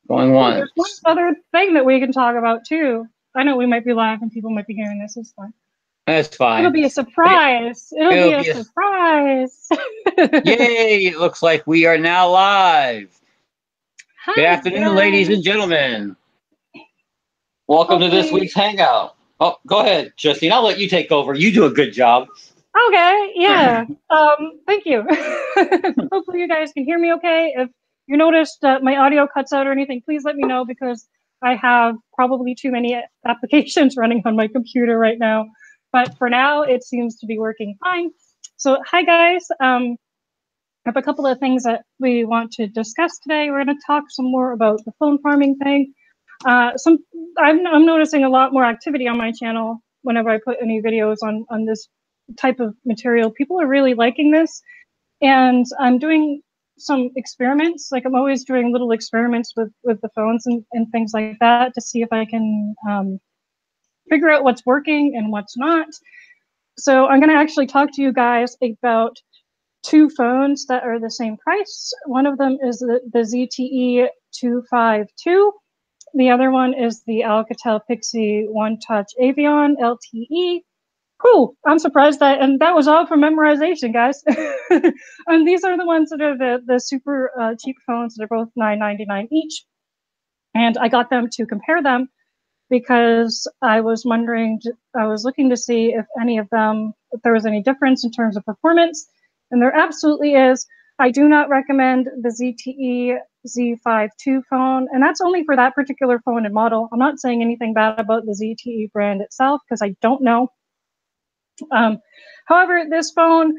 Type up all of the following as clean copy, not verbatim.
Going once. There's one other thing that we can talk about too. I know we might be live and people might be hearing this. It's fine. That's fine. It'll be a surprise. It'll be a surprise. Yay! It looks like we are now live. Hi, Good afternoon, guys. ladies and gentlemen. Welcome to this week's Hangout. Oh, go ahead, Justine. I'll let you take over. You do a good job. Okay, yeah. Thank you. Hopefully you guys can hear me okay. If you notice that my audio cuts out or anything, please let me know because I have probably too many applications running on my computer right now. But for now, it seems to be working fine. So hi, guys. I have a couple of things that we want to discuss today. We're going to talk some more about the phone farming thing. I'm noticing a lot more activity on my channel whenever I put any videos on this type of material. People are really liking this, and I'm doing some experiments. Like I'm always doing little experiments with the phones and things like that to see if I can figure out what's working and what's not. So I'm going to actually talk to you guys about two phones that are the same price. One of them is the ZTE 252. The other one is the Alcatel Pixie One Touch Avion LTE. Whew, I'm surprised and that was all for memorization, guys. And these are the ones that are the super cheap phones. They're both $9.99 each. And I got them to compare them because I was looking to see if there was any difference in terms of performance. And there absolutely is. I do not recommend the ZTE Z52 phone, and that's only for that particular phone and model. I'm not saying anything bad about the ZTE brand itself because I don't know. However, this phone,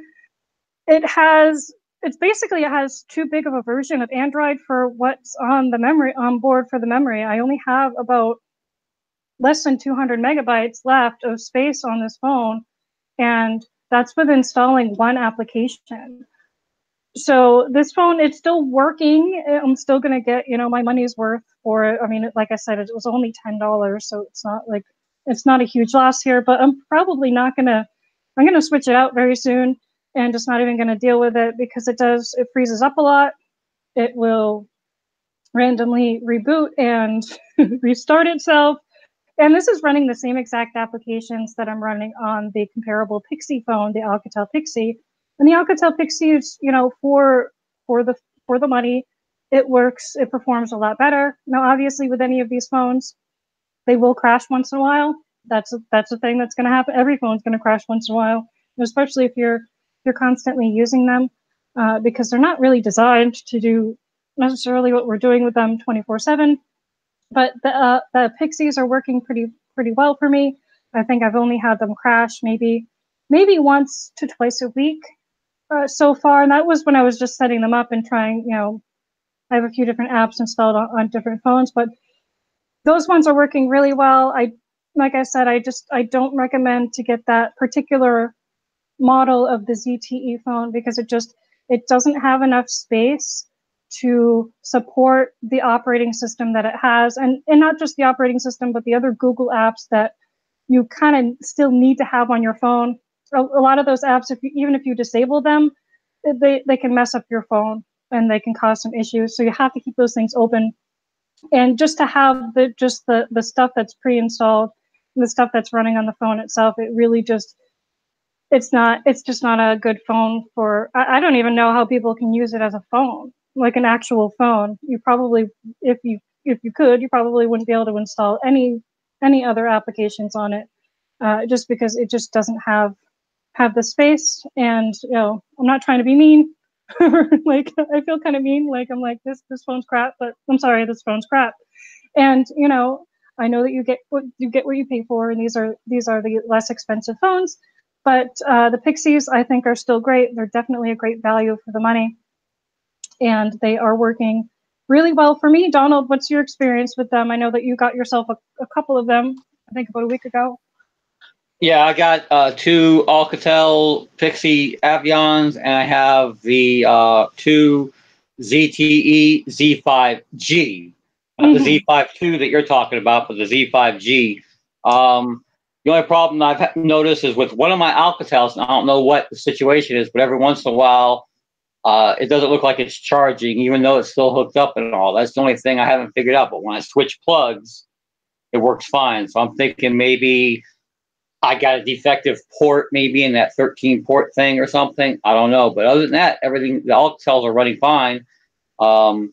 it has too big of a version of Android for what's on board for the memory. I only have about less than 200 megabytes left of space on this phone, and that's with installing one application. So this phone, it's still working. I'm still going to get, my money's worth for it. I mean, like I said, it was only $10, so it's not a huge loss here, but I'm probably I'm going to switch it out very soon and just not even going to deal with it because it freezes up a lot. It will randomly reboot and restart itself. And this is running the same exact applications that I'm running on the comparable Pixie phone, the Alcatel Pixie. And the Alcatel Pixie is, for the money, it works, it performs a lot better. Now, obviously, with any of these phones, they will crash once in a while. That's a thing that's going to happen. Every phone's going to crash once in a while, especially if you're constantly using them, because they're not really designed to do necessarily what we're doing with them 24/7. But the Pixies are working pretty well for me. I think I've only had them crash maybe once to twice a week so far, and that was when I was just setting them up and trying. I have a few different apps installed on different phones, but those ones are working really well. Like I said, I don't recommend to get that particular model of the ZTE phone because it doesn't have enough space to support the operating system that it has, and not just the operating system, but the other Google apps that you kind of still need to have on your phone. A lot of those apps, even if you disable them, they can mess up your phone and they can cause some issues. So you have to keep those things open. And just to have the stuff that's pre-installed, the stuff that's running on the phone itself, it really it's just not a good phone for. I don't even know how people can use it as a phone, like an actual phone. You probably, if you could, you probably wouldn't be able to install any other applications on it, just because it just doesn't have the space. And I'm not trying to be mean. Like I feel kind of mean. Like I'm like this phone's crap, but I'm sorry, this phone's crap. And I know that you get what you pay for, and these are the less expensive phones. But the Pixies, I think, are still great. They're definitely a great value for the money. And they are working really well for me. Donald, what's your experience with them? I know that you got yourself a couple of them, I think about a week ago. Yeah, I got two Alcatel Pixie Avions, and I have the two ZTE Z5G. Not the Z52 that you're talking about, but the Z5G. The only problem I've noticed is with one of my Alcatels, and I don't know what the situation is, but every once in a while, it doesn't look like it's charging, even though it's still hooked up and all. That's the only thing I haven't figured out. But when I switch plugs, it works fine. So I'm thinking maybe I got a defective port, maybe in that 13 port thing or something. I don't know. But other than that, everything, the Alcatels are running fine. I've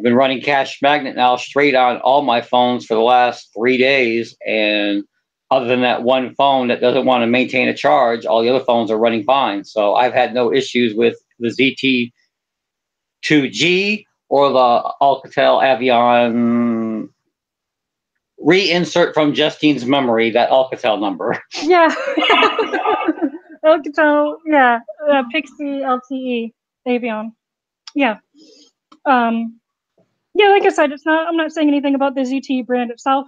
been running Cash Magnet now straight on all my phones for the last 3 days. And other than that one phone that doesn't want to maintain a charge, all the other phones are running fine. So I've had no issues with the ZT2G or the Alcatel Avion. Reinsert from Justine's memory that Alcatel number. Yeah. Alcatel, yeah. Pixie LTE Avion. Yeah. Yeah, like I said, I'm not saying anything about the ZTE brand itself.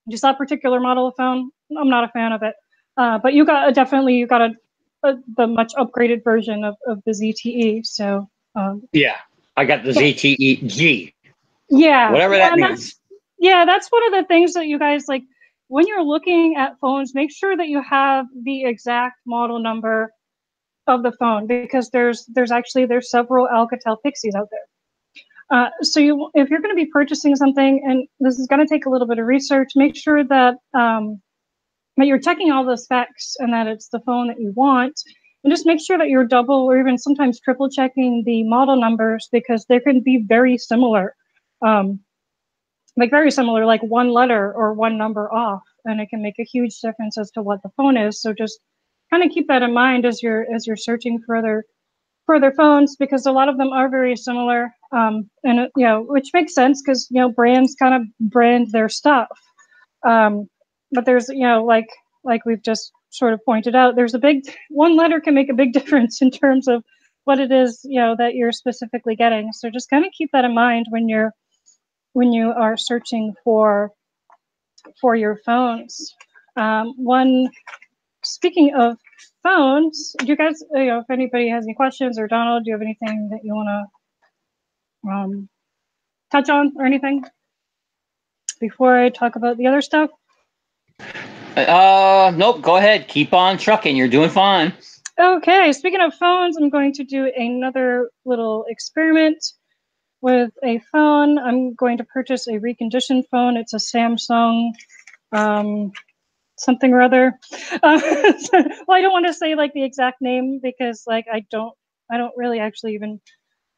Just that particular model of phone, I'm not a fan of it. But you got the much upgraded version of the ZTE. So yeah, I got the ZTE G. Yeah, whatever that means. That's one of the things that you guys like when you're looking at phones. Make sure that you have the exact model number of the phone, because there's several Alcatel Pixies out there. So if you're going to be purchasing something, and this is going to take a little bit of research, make sure that that you're checking all the specs and that it's the phone that you want, and just make sure that you're double or even sometimes triple checking the model numbers, because they can be very similar, like one letter or one number off, and it can make a huge difference as to what the phone is. So just kind of keep that in mind as you're searching for other phones, because a lot of them are very similar, and which makes sense, because brands kind of brand their stuff. But there's like we've just sort of pointed out, there's one letter can make a big difference in terms of what it is that you're specifically getting. So just kind of keep that in mind when you are searching for your phones. Speaking of phones, do you guys, if anybody has any questions, or Donald, do you have anything that you want to touch on or anything before I talk about the other stuff? Nope, go ahead. Keep on trucking. You're doing fine. Okay, speaking of phones, I'm going to do another little experiment with a phone. I'm going to purchase a reconditioned phone. It's a Samsung something or other. Well, I don't want to say like the exact name, because like I don't really actually even,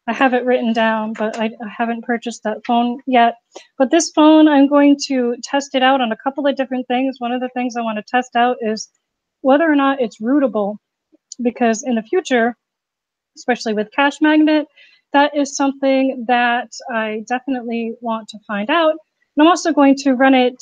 I have it written down, but I haven't purchased that phone yet. But this phone, I'm going to test it out on a couple of different things. One of the things I want to test out is whether or not it's rootable, because in the future, especially with Cash Magnet, that is something that I definitely want to find out. And I'm also going to run a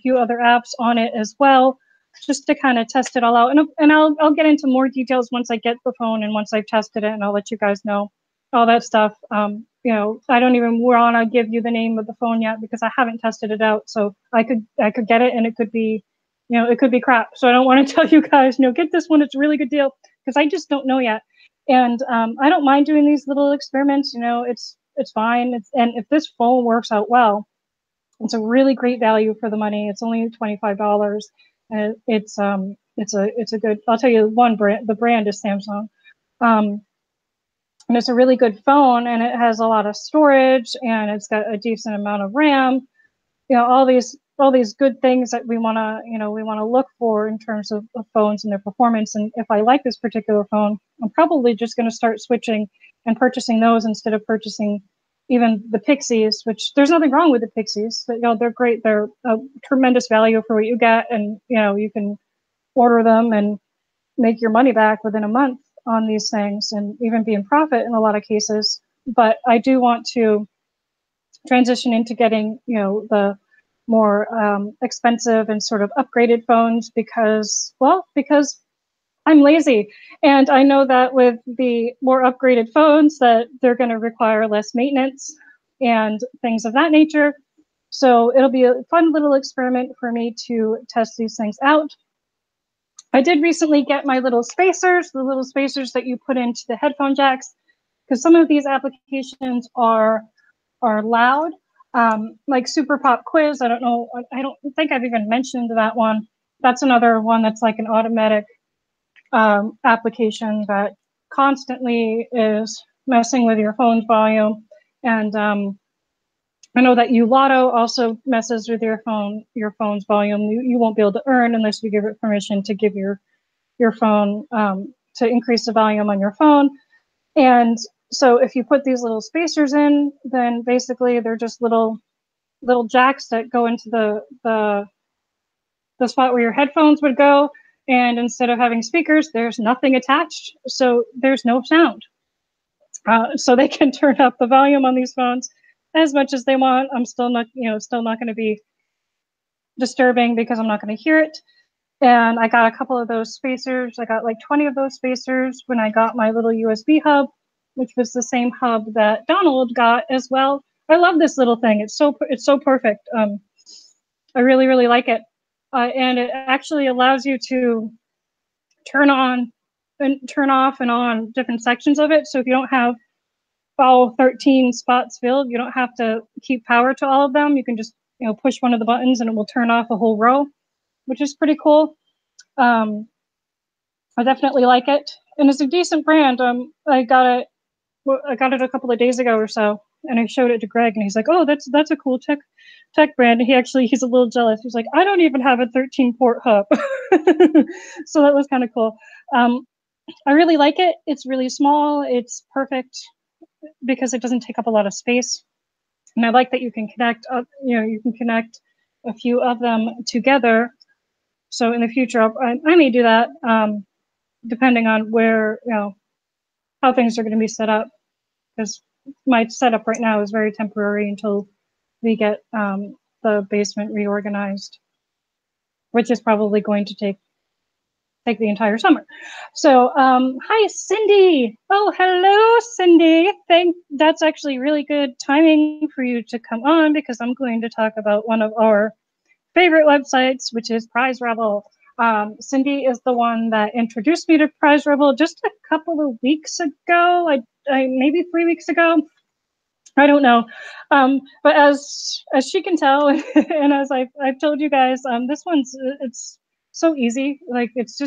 few other apps on it as well, just to kind of test it all out. And I'll get into more details once I get the phone and once I've tested it, and I'll let you guys know all that stuff. I don't even want to give you the name of the phone yet, because I haven't tested it out. So I could get it, and it could be, it could be crap. So I don't want to tell you guys, get this one, it's a really good deal, because I just don't know yet. And I don't mind doing these little experiments. It's fine. And if this phone works out well, it's a really great value for the money. It's only $25, and it's a good. I'll tell you one brand. The brand is Samsung, and it's a really good phone, and it has a lot of storage, and it's got a decent amount of RAM. All these good things that we want to look for in terms of phones and their performance. And if I like this particular phone, I'm probably just going to start switching and purchasing those instead of purchasing even the Pixies, which there's nothing wrong with the Pixies. But, they're great. They're a tremendous value for what you get, and you can order them and make your money back within a month on these things, and even be in profit in a lot of cases. But I do want to transition into getting the more expensive and sort of upgraded phones, because I'm lazy, and I know that with the more upgraded phones that they're going to require less maintenance and things of that nature. So it'll be a fun little experiment for me to test these things out. I did recently get my little spacers, the little spacers that you put into the headphone jacks, because some of these applications are loud, like Super Pop Quiz. I don't think I've even mentioned that one. That's another one that's like an automatic application that constantly is messing with your phone's volume. And I know that Lotto also messes with your phone's volume. You won't be able to earn unless you give it permission to give your phone to increase the volume on your phone. And so if you put these little spacers in, then basically they're just little jacks that go into the spot where your headphones would go. And instead of having speakers, there's nothing attached, so there's no sound. So they can turn up the volume on these phones as much as they want. I'm still not going to be disturbing because I'm not going to hear it. And I got a couple of those spacers. I got like 20 of those spacers when I got my little USB hub, which was the same hub that Donald got as well. I love this little thing. It's so perfect. I really, really like it. And it actually allows you to turn on and turn off and on different sections of it. So if you don't have all 13 spots filled, you don't have to keep power to all of them. You can just push one of the buttons and it will turn off a whole row, which is pretty cool. I definitely like it, and it's a decent brand. I got it a couple of days ago or so, and I showed it to Greg, and he's like, "Oh, that's a cool tech brand." And he's a little jealous. He's like, "I don't even have a 13-port hub," so that was kind of cool. I really like it. It's really small. It's perfect because it doesn't take up a lot of space, and I like that you can connect. You can connect a few of them together. So in the future, I may do that. Depending on where, how things are going to be set up, because my setup right now is very temporary until we get the basement reorganized, which is probably going to take the entire summer. So, hi, Cindy. Oh, hello, Cindy. That's actually really good timing for you to come on, because I'm going to talk about one of our favorite websites, which is Prize Rebel. Cindy is the one that introduced me to Prize Rebel just a couple of weeks ago, maybe 3 weeks ago. I don't know. But as she can tell, and as I've told you guys, this it's so easy. Like it's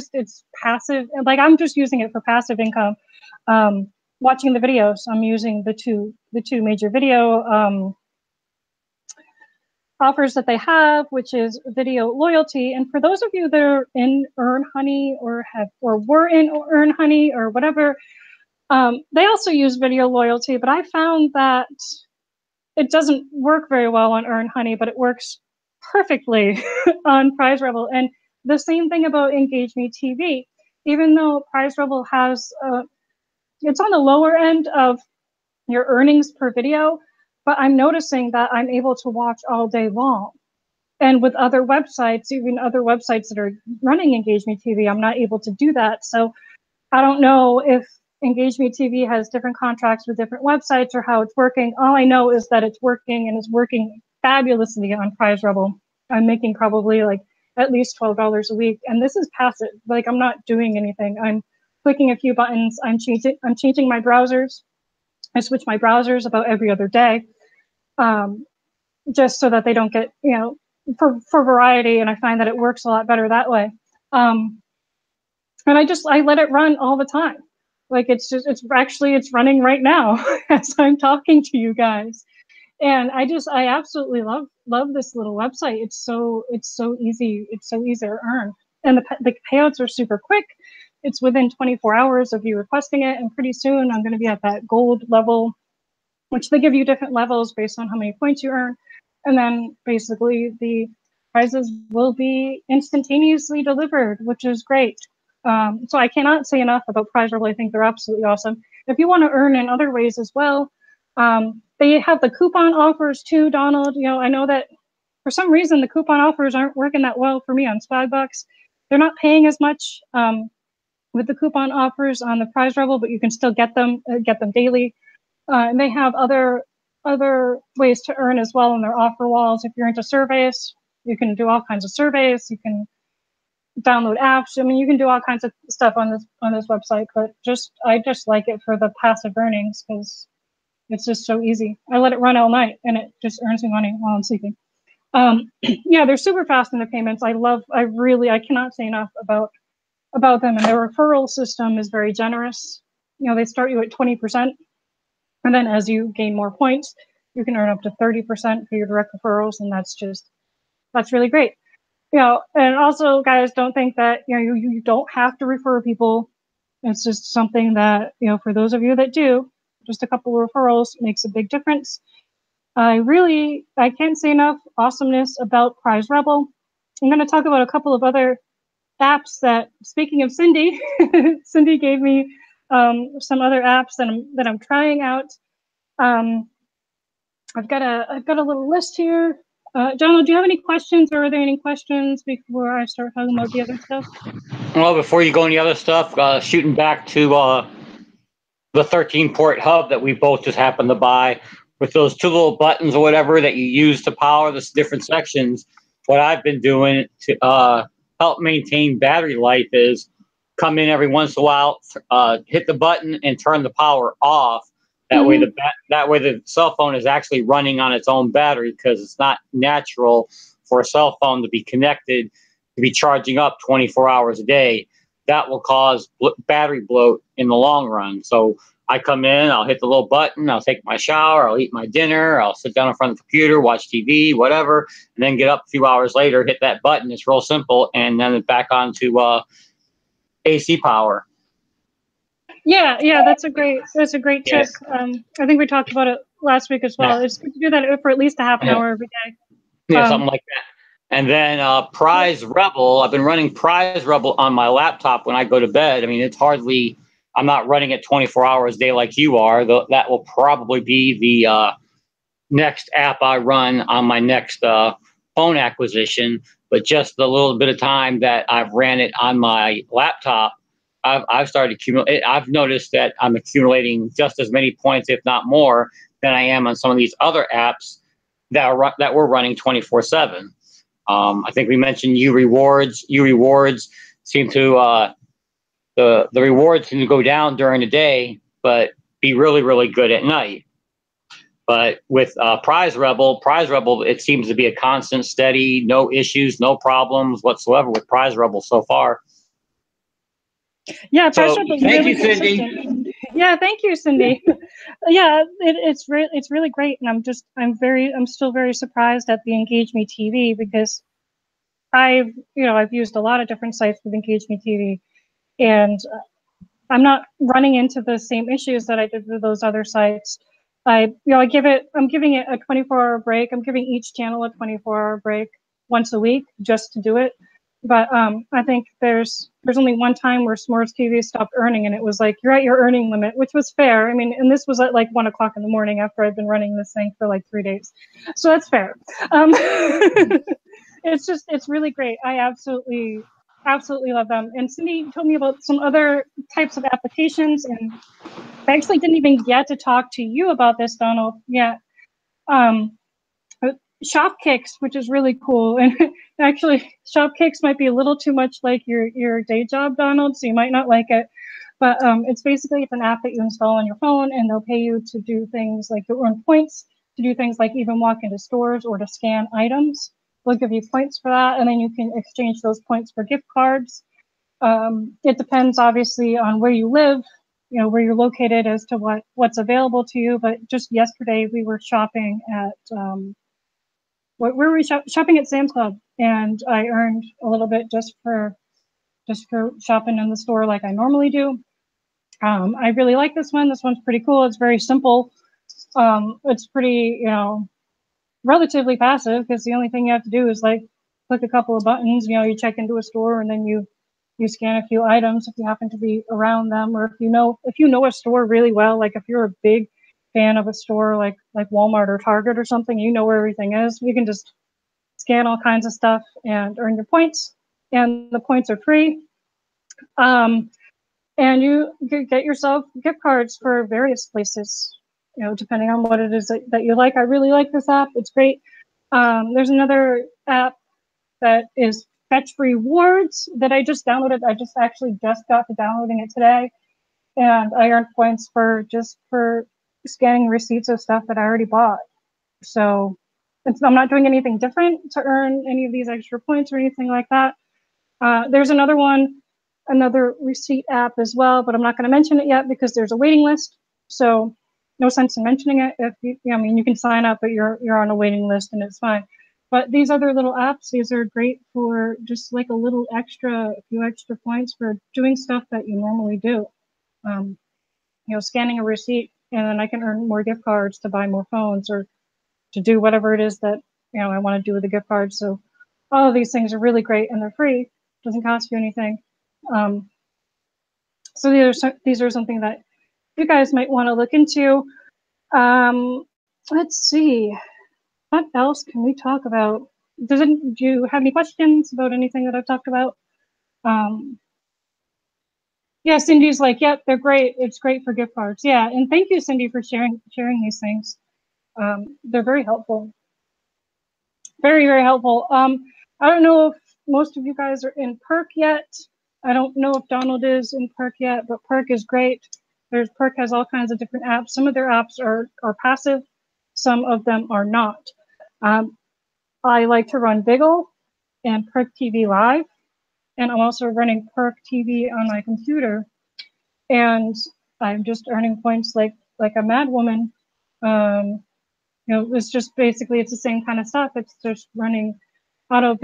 passive. Like I'm just using it for passive income. Watching the videos, I'm using the two major video offers that they have, which is video loyalty. And for those of you that are in Earn Honey or were in Earn Honey or whatever, they also use video loyalty, but I found that it doesn't work very well on Earn Honey, but it works perfectly on Prize Rebel. And the same thing about Engage Me TV. Even though Prize Rebel has, it's on the lower end of your earnings per video, but I'm noticing that I'm able to watch all day long. And with other websites, even other websites that are running Engage Me TV, I'm not able to do that. So I don't know if Engage Me TV has different contracts with different websites or how it's working. All I know is that it's working, and it's working fabulously on Prize Rebel. I'm making probably like at least $12 a week, and this is passive. Like I'm not doing anything. I'm clicking a few buttons. I'm changing my browsers. I switch my browsers about every other day, just so that they don't get, for variety. And I find that it works a lot better that way. And I let it run all the time. Like it's running right now as I'm talking to you guys. And I absolutely love this little website. It's so easy. It's so easy to earn. And the payouts are super quick. It's within 24 hours of you requesting it. And pretty soon I'm going to be at that gold level, which they give you different levels based on how many points you earn. And then basically the prizes will be instantaneously delivered, which is great. So I cannot say enough about Prize Rebel. I think they're absolutely awesome. If you want to earn in other ways as well, they have the coupon offers too, Donald. I know that for some reason the coupon offers aren't working that well for me on Swagbucks. They're not paying as much with the coupon offers on the Prize Rebel, but you can still get them daily. And they have other ways to earn as well in their offer walls. If you're into surveys, you can do all kinds of surveys. You can download apps. I mean, you can do all kinds of stuff on this website. But I just like it for the passive earnings because it's just so easy. I let it run all night, and it just earns me money while I'm sleeping. Yeah, they're super fast in the payments. I cannot say enough about them, and their referral system is very generous. they start you at 20%. And then as you gain more points, you can earn up to 30% for your direct referrals. And that's really great. And also, guys, don't think that, you don't have to refer people. It's just something that, for those of you that do, just a couple of referrals makes a big difference. I can't say enough awesomeness about Prize Rebel. I'm going to talk about a couple of other apps that, speaking of Cindy, Cindy gave me some other apps that I'm trying out. I've got a little list here. Donald, do you have any questions, or are there any questions before I start talking about the other stuff? Well, before you go on the other stuff, shooting back to the 13-port hub that we both just happened to buy with those two little buttons or whatever that you use to power the different sections. What I've been doing to help maintain battery life is come in every once in a while, hit the button and turn the power off. That way, the cell phone is actually running on its own battery, because it's not natural for a cell phone to be connected to be charging up 24 hours a day. That will cause battery bloat in the long run. So I come in, I'll hit the little button, I'll take my shower, I'll eat my dinner, I'll sit down in front of the computer, watch TV, whatever, and then get up a few hours later, hit that button. It's real simple, and then back on to AC power. Yeah, that's a great tip. Yes. I think we talked about it last week as well. It's good to do that for at least a half an hour every day. Yeah, something like that. And then Prize Rebel, I've been running Prize Rebel on my laptop when I go to bed. I mean, I'm not running it 24 hours a day like you are. That will probably be the next app I run on my next phone acquisition. But just the little bit of time that I've ran it on my laptop, I've started accumulating. I've noticed that I'm accumulating just as many points, if not more, than I am on some of these other apps that we're running 24/7. I think we mentioned U rewards. U rewards seem to the rewards seem to go down during the day, but be really, really good at night. But with Prize Rebel, it seems to be a constant, steady, no issues, no problems whatsoever with Prize Rebel so far. Yeah, Prize Rebel is thank really you, Cindy. consistent. Yeah, thank you, Cindy. Yeah, it's really great, and I'm still very surprised at the Engage Me TV, because I've used a lot of different sites with Engage Me TV, and I'm not running into the same issues that I did with those other sites. I'm giving it a 24-hour break. I'm giving each channel a 24-hour break once a week just to do it. But I think there's only one time where S'mores TV stopped earning, and it was like, you're at your earning limit, which was fair. I mean, and this was at like 1 o'clock in the morning after I'd been running this thing for like 3 days. So that's fair. It's really great. I absolutely love them. And Cindy told me about some other types of applications, and I actually didn't even get to talk to you about this, Donald, yet. Shop kicks, which is really cool. And actually, shop kicks might be a little too much like your day job, Donald, so you might not like it. But it's basically an app that you install on your phone, and they'll pay you to do things like to earn points, to do things like even walk into stores or to scan items. They'll give you points for that, and then you can exchange those points for gift cards. It depends, obviously, on where you live, where you're located, as to what's available to you. But just yesterday, we were shopping at shopping at Sam's Club, and I earned a little bit just for shopping in the store like I normally do. I really like this one. This one's pretty cool. It's very simple. It's pretty, relatively passive, because the only thing you have to do is like click a couple of buttons. You check into a store, and then you scan a few items if you happen to be around them, or if you know a store really well. Like if you're a big fan of a store like Walmart or Target or something, where everything is. You can just scan all kinds of stuff and earn your points, and the points are free. And you get yourself gift cards for various places, depending on what it is that you like. I really like this app. It's great. There's another app that is Fetch Rewards that I just downloaded. I just got to downloading it today, and I earned points for scanning receipts of stuff that I already bought. So I'm not doing anything different to earn any of these extra points or anything like that. There's another one another receipt app as well, but I'm not going to mention it yet because there's a waiting list. So no sense in mentioning it. If you, I mean, you can sign up, but you're on a waiting list and it's fine. But these other little apps, these are great for just like a few extra points for doing stuff that you normally do. Scanning a receipt, and then I can earn more gift cards to buy more phones or to do whatever it is that I want to do with the gift cards. So all of these things are really great and they're free. Doesn't cost you anything. So these are something that you guys might want to look into. Let's see, what else can we talk about? Do you have any questions about anything that I've talked about? Yeah, Cindy's like, yep, they're great. It's great for gift cards. Yeah, and thank you, Cindy, for sharing these things. They're very helpful. Very, very helpful. I don't know if most of you guys are in Perk yet. I don't know if Donald is in Perk yet, but Perk is great. Perk has all kinds of different apps. Some of their apps are passive. Some of them are not. I like to run Biggle and Perk TV Live, and I'm also running Perk TV on my computer. And I'm just earning points like a mad woman. It's just basically, it's the same kind of stuff. It's just running auto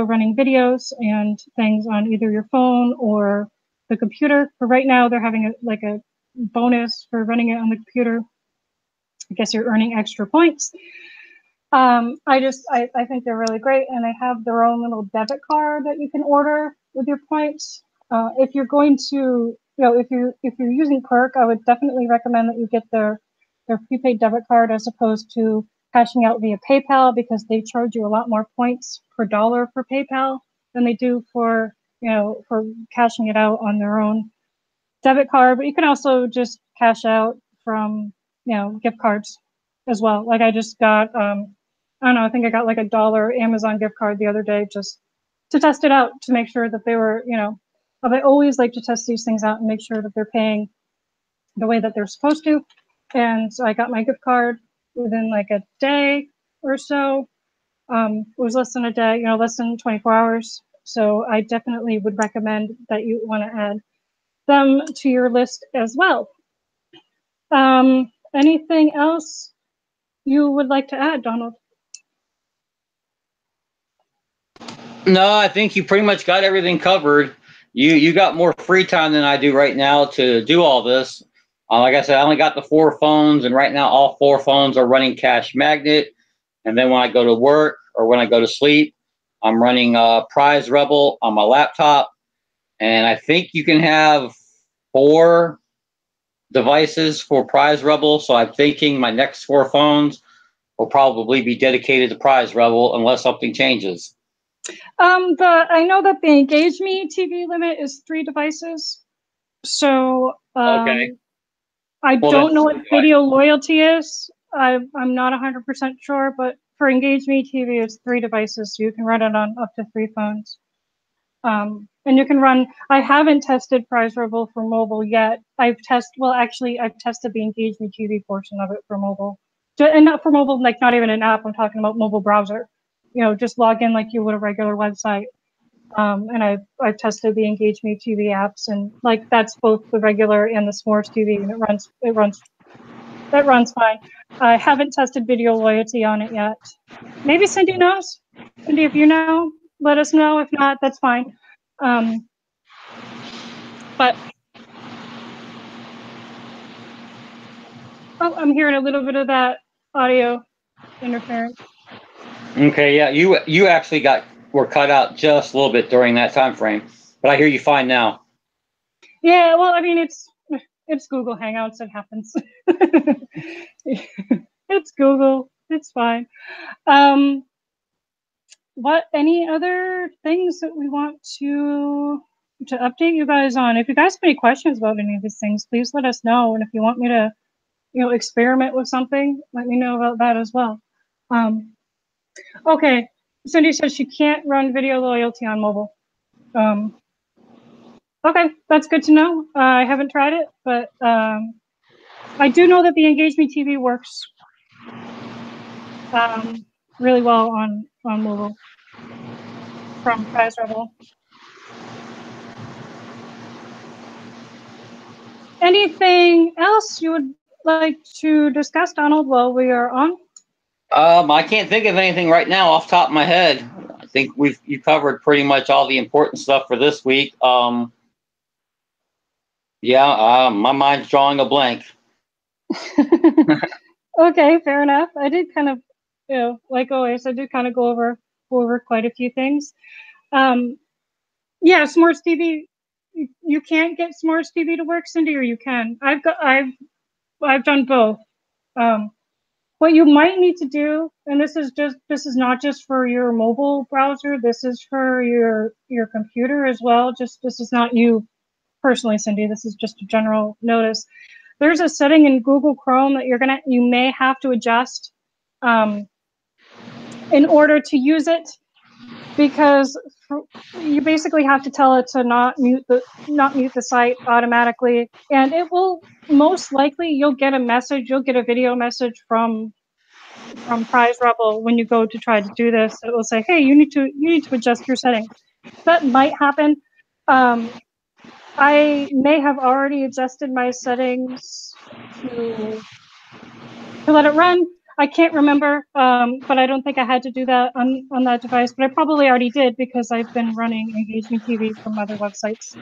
running videos and things on either your phone or the computer. For right now, they're having a bonus for running it on the computer. I guess you're earning extra points. I think they're really great, and they have their own little debit card that you can order with your points. If you're going to, if you're using Perk, I would definitely recommend that you get their prepaid debit card as opposed to cashing out via PayPal, because they charge you a lot more points per dollar for PayPal than they do for cashing it out on their own debit card. But you can also just cash out from gift cards as well. Like I just got I don't know, I think I got like $1 Amazon gift card the other day just to test it out, to make sure that they were, I always like to test these things out and make sure that they're paying the way that they're supposed to. And so I got my gift card within like a day or so. It was less than a day, less than 24 hours. So I definitely would recommend that you want to add them to your list as well. Anything else you would like to add, Donald? No, I think you pretty much got everything covered. You got more free time than I do right now to do all this. Like I said, I only got the 4 phones, and right now all 4 phones are running Cash Magnet. And then when I go to work or when I go to sleep, I'm running Prize Rebel on my laptop. And I think you can have 4 devices for Prize Rebel. So I'm thinking my next 4 phones will probably be dedicated to Prize Rebel unless something changes. I know that the Engage Me TV limit is 3 devices. So Okay. I don't know what video loyalty is. I'm not 100% sure, but for Engage Me TV, it's 3 devices, so you can run it on up to 3 phones. And you can run. I haven't tested Prize Rebel for mobile yet. I've tested the Engage Me TV portion of it for mobile, and not for mobile, like not even an app. I'm talking about mobile browser. Just log in like you would a regular website. And I've tested the Engage Me TV apps, and like that's both the regular and the S'mores TV, and that runs fine. I haven't tested video loyalty on it yet. Maybe Cindy knows. Cindy, if you know, let us know. If not, that's fine. But I'm hearing a little bit of that audio interference. Okay, yeah, you actually were cut out just a little bit during that time frame, but I hear you fine now. Yeah, well, I mean, it's Google Hangouts. It happens. It's Google. It's fine. What any other things that we want to update you guys on? If you guys have any questions about any of these things, please let us know. And if you want me to, experiment with something, let me know about that as well. Okay, Cindy says she can't run video loyalty on mobile. Okay, that's good to know. I haven't tried it, but I do know that the Engage Me TV works really well on mobile from Prize Rebel. Anything else you would like to discuss, Donald, while we are on? I can't think of anything right now off the top of my head. I think you covered pretty much all the important stuff for this week. My mind's drawing a blank. Okay, fair enough. I did kind of, like always, I did kind of go over quite a few things. Yeah, Smarts TV. You can't get Smarts TV to work, Cindy, or you can. I've done both. What you might need to do, and this is not just for your mobile browser. This is for your computer as well. This is not you personally, Cindy. This is just a general notice. There's a setting in Google Chrome that you may have to adjust in order to use it, because you basically have to tell it to not mute the site automatically, and it will most likely, you'll get a video message from Prize Rebel when you go to try to do this. It will say, hey, you need to adjust your settings. That might happen. I may have already adjusted my settings to let it run. I can't remember, but I don't think I had to do that on that device, but I probably already did because I've been running engagement TV from other websites.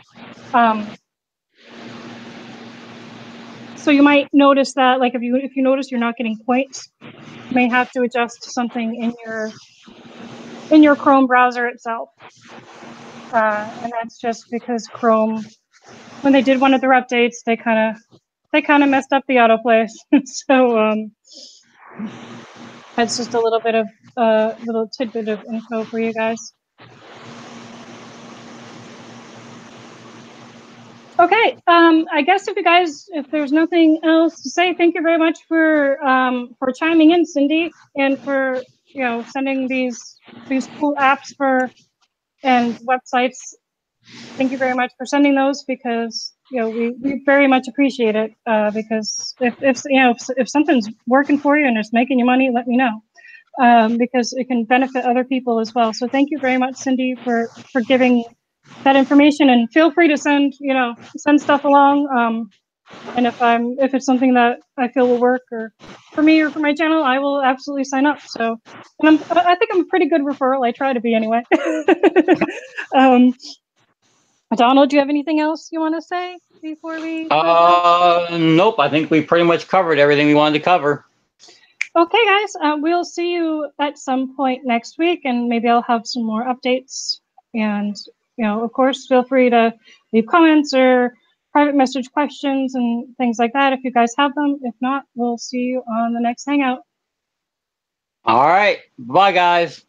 So you might notice that, like, if you notice you're not getting points, you may have to adjust something in your Chrome browser itself. And that's just because Chrome, when they did one of their updates, they kind of messed up the autoplay. So that's just a little bit of little tidbit of info for you guys. Okay, I guess if there's nothing else to say, thank you very much for chiming in, Cindy, and for sending these cool apps and websites. Thank you very much for sending those, because we very much appreciate it. Because if something's working for you and it's making you money, let me know, because it can benefit other people as well. So thank you very much, Cindy, for giving that information, and feel free to send stuff along. And if it's something that I feel will work, or for me or for my channel, I will absolutely sign up. So, and I think I'm a pretty good referral. I try to be anyway. Donald, do you have anything else you want to say before we? Nope. I think we pretty much covered everything we wanted to cover. Okay, guys. We'll see you at some point next week, and maybe I'll have some more updates. And of course, feel free to leave comments or private message questions and things like that if you guys have them. If not, we'll see you on the next Hangout. All right. Bye, guys.